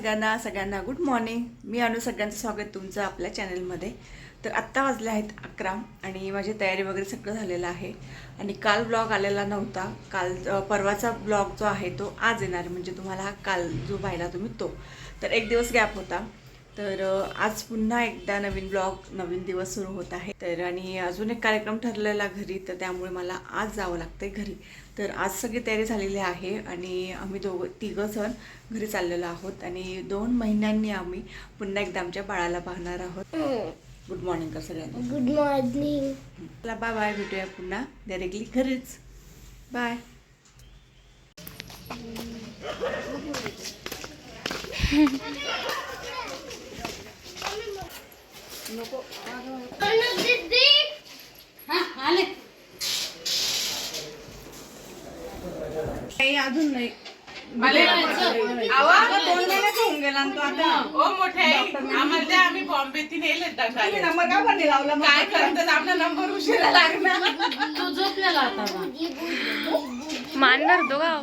सगळ्यांना good morning. मी अनु, सगळ्यांचं स्वागत तुमचं आपल्या चॅनलमध्ये. तर आत्ता वाजले आहेत 11 आणि माझी तयारी वगैरे सगळं झालेलं आहे. आणि काल ब्लॉग आलेला नव्हता. परवाचा ब्लॉग जो आहे तो आज येणार, म्हणजे तुम्हाला हा काल जो पाहिला तुम्ही तो. तर एक दिवस गॅप होता. तर आज पुन्हा एकदा नवीन ब्लॉग, नवीन दिवस सुरू होत आहे. तर आणि अजून एक कार्यक्रम ठरलेला घरी, तर त्यामुळे मला आज जावं लागतंय घरी. तर आज सगळी तयारी झालेली आहे आणि आम्ही तिघं जण घरी चाललेलो आहोत. आणि 2 महिन्यांनी आम्ही पुन्हा एकदा आमच्या बाळाला पाहणार आहोत. गुड मॉर्निंग कर सगळ्यांना. Good morning. चला बाय बाय, भेटूया पुन्हा डायरेक्टली घरीच. बाय. नको अजून नाही. आम्ही बॉम्बेती नेले काय करतात आपला नंबर उशिरा लागणार. तू झोपलेला आता मान धरतो का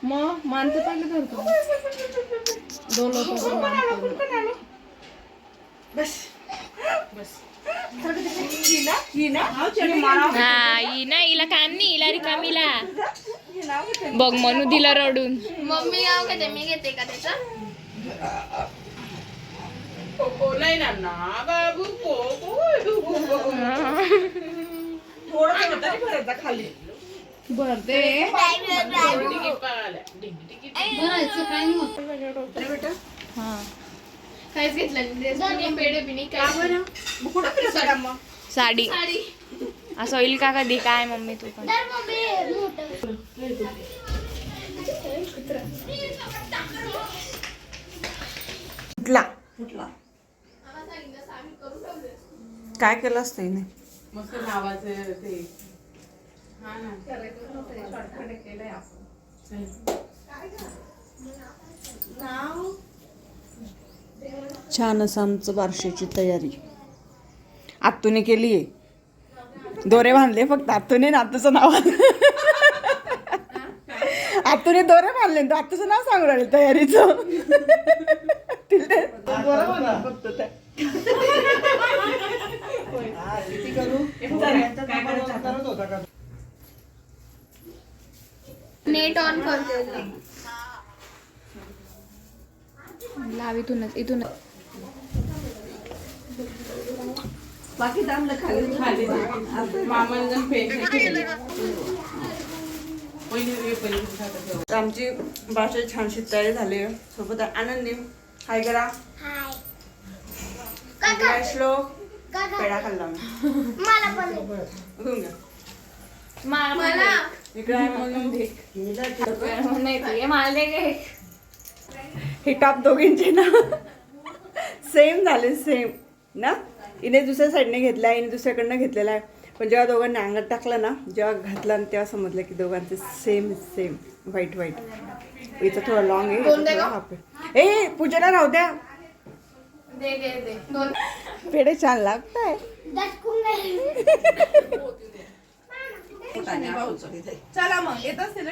मग मानते पाहिलं धरतो. बस बस. हिला काम नाही, हिला रिकामीला बघ म्हणू दिला रडून. मम्मी गाव घेते, मी घेते का त्याचा? नाही ना बाबू थोडं खाली भरते. काहीच घेतलं पेढे बिणी काय साडी असं होईल का कधी? काय मम्मी तू पण कुठला काय केलं असतं हिने? मस्त नावाचं ते हा ना केलंय आपण. छान असं आमचं बारशाची तयारी आत्तूने केली आहे. दोरे बांधले फक्त आत्तूने, नातूचं नाव आत्तूने दोरे बांधले, आत्तूचं नाव सांगून राहिले तयारीचं. नेट ऑन करते. लाव इथूनच बाकी दामलं खाली मामाला आमची बारशाची छानशी तयारी झाली आहे. सोबत आनंदी हाय करा. श्लोक पेढा खाल्ला मला पण घेऊन घ्या. मला इकडे आहे म्हणून दे. हे टॉप दोघींचे ना सेम झाले, सेम ना. हिने दुसऱ्या साईडने घेतला, हिने दुसऱ्याकडनं घेतलेला आहे. पण जेव्हा दोघांनी अंगात टाकलं ना, जेव्हा घातला तेव्हा समजलं की दोघांचे सेम सेम व्हाईट व्हाईट. हिचं थोडं लॉंग आहे, हाफ आहे. ए पूजेला राहू द्या. पेढे छान लागत आहे. चला मग येत असतील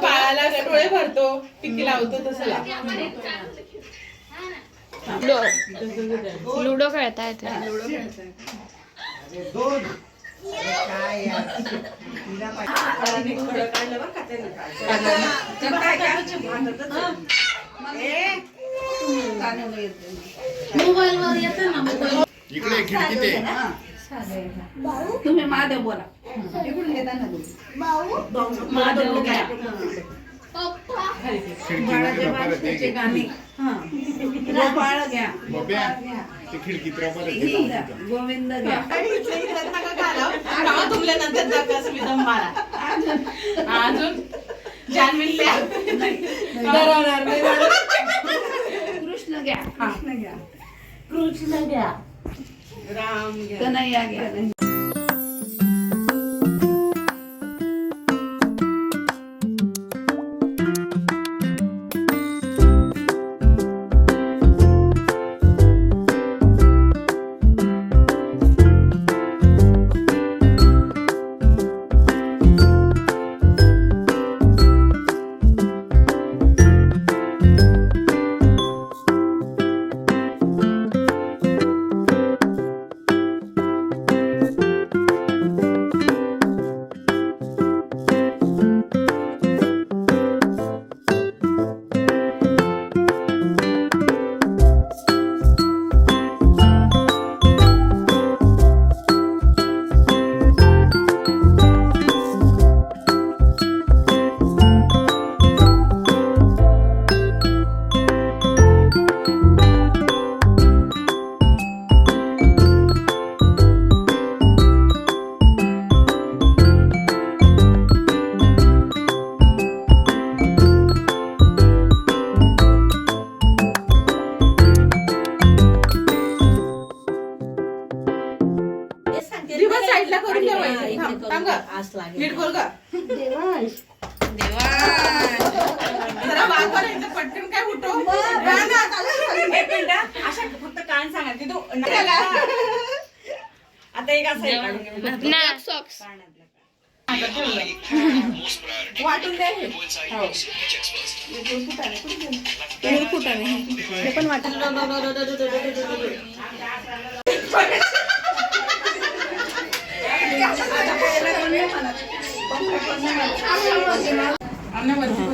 बाळाला डोळे भरतो, टिक्की लावतो तसं लुडो खेळता येते. मोबाईल वर येतं ना मोबाईल. इकडे खिडकीत तुम्ही महादेव बोला. इकडून येता ना महादेव घ्या. गाणे गोपाळ घ्या, खिडकीत गोविंद घ्या. तुमल्या नंतर अजून जान्हवी कृष्ण घ्या, कृष्ण घ्या, राम घ्या, कन्हैया घ्या. पटकन काय उठव एक मिनिट अशा फक्त कान सांगा की तू आता एक असं आहे काढून घे. ना सॉक्स वाटून द्या हे. हे पण वाटत आणि वरती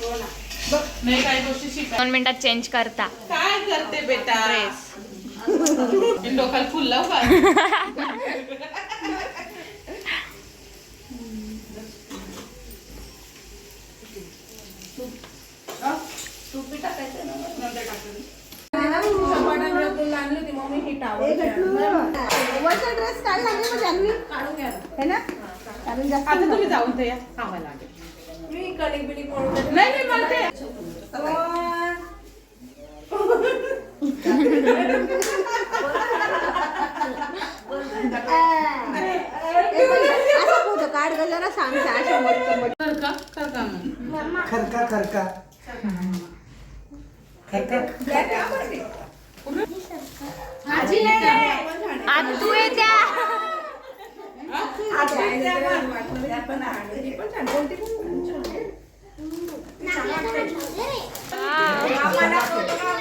बघा. बघ, नाही काही गोष्टी शिका. 2 मिनिटात चेंज करता. काय करते बेटा डोक्याला फुल लाव का ड्रेस काढला मग जान्हवी काढून घ्या है ना कारण जास्त आता तुम्ही जाऊन तर या खावा लागेल मी कलिंग बिलिंग म्हणून नाही नाही मला ते काढ ग जरा सांग खरका खरका मग. खरका खरका खरका आजी नाही. आता तू येत्या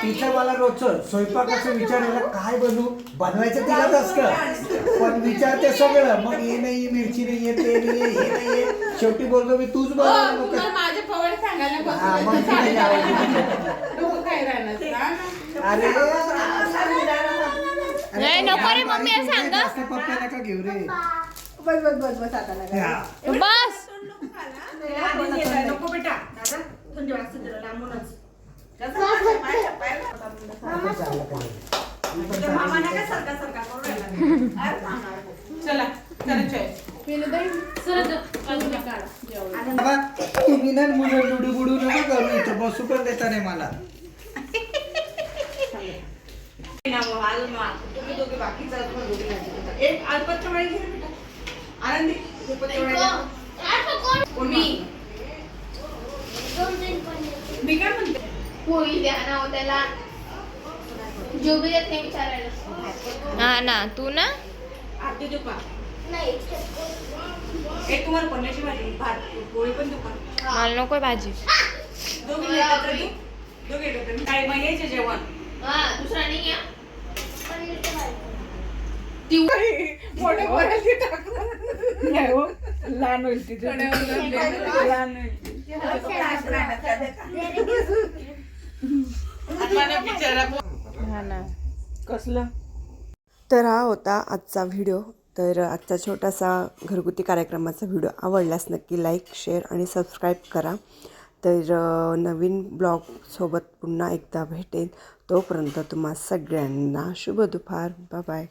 तिचं मला रोजचं स्वयंपाकाचं विचारायला काय बनवायचं तिलाच असतं पण विचारते सगळं मग हे नाही मिरची नाहीये ते नाहीये हे नाहीये शेवटी बोलतो मी तूच बनव हो, मला माझ्या पवड सांगायला हा, मग बसलं. ती नाही आवडली. डोकं काय राहणार अरे नाही, नको रे मम्मी, हे सांग गं. जास्त पप्पा नका घेऊ रे बस बस बस बस आता नका हा. बस नको बेटा दादा थंडी वाजते तुला लांबूनच मामा नका सरका सरका करू राहिला. चला चला चॉईस बाबा तुम्ही ना मुलं लुडू बुडू नको करू इथं बसू पण देता नाही मला तुम्ही दोघे बाकीचा एक अल्पत्र वेळ घे बेटा आनंदी मी काय म्हणते पोळी द्या ना हो त्याला जो बी येत नाही विचारायला हा ना तू ना आरती देऊ का नाही एक तुम्हाला पनीरची भाजी भात पोळी पण देऊ का मला नको भाजी. दोघे एकत्र देऊ? दोघे एकत्र काय महिन्याचे जेवण हा दुसरा नाही या मोठे पोरांची टाकून नाही हो लहान होईल तिथे लहान मला बिचारा हा ना. कसलं तर हा होता आजचा व्हिडिओ. तर आजचा छोटासा घरगुती कार्यक्रमाचा व्हिडिओ आवडल्यास नक्की लाईक शेअर आणि सबस्क्राईब करा. तर नवीन ब्लॉगसोबत पुन्हा एकदा भेटेन. तोपर्यंत तुम्हा सगळ्यांना शुभ दुपार. Bye bye.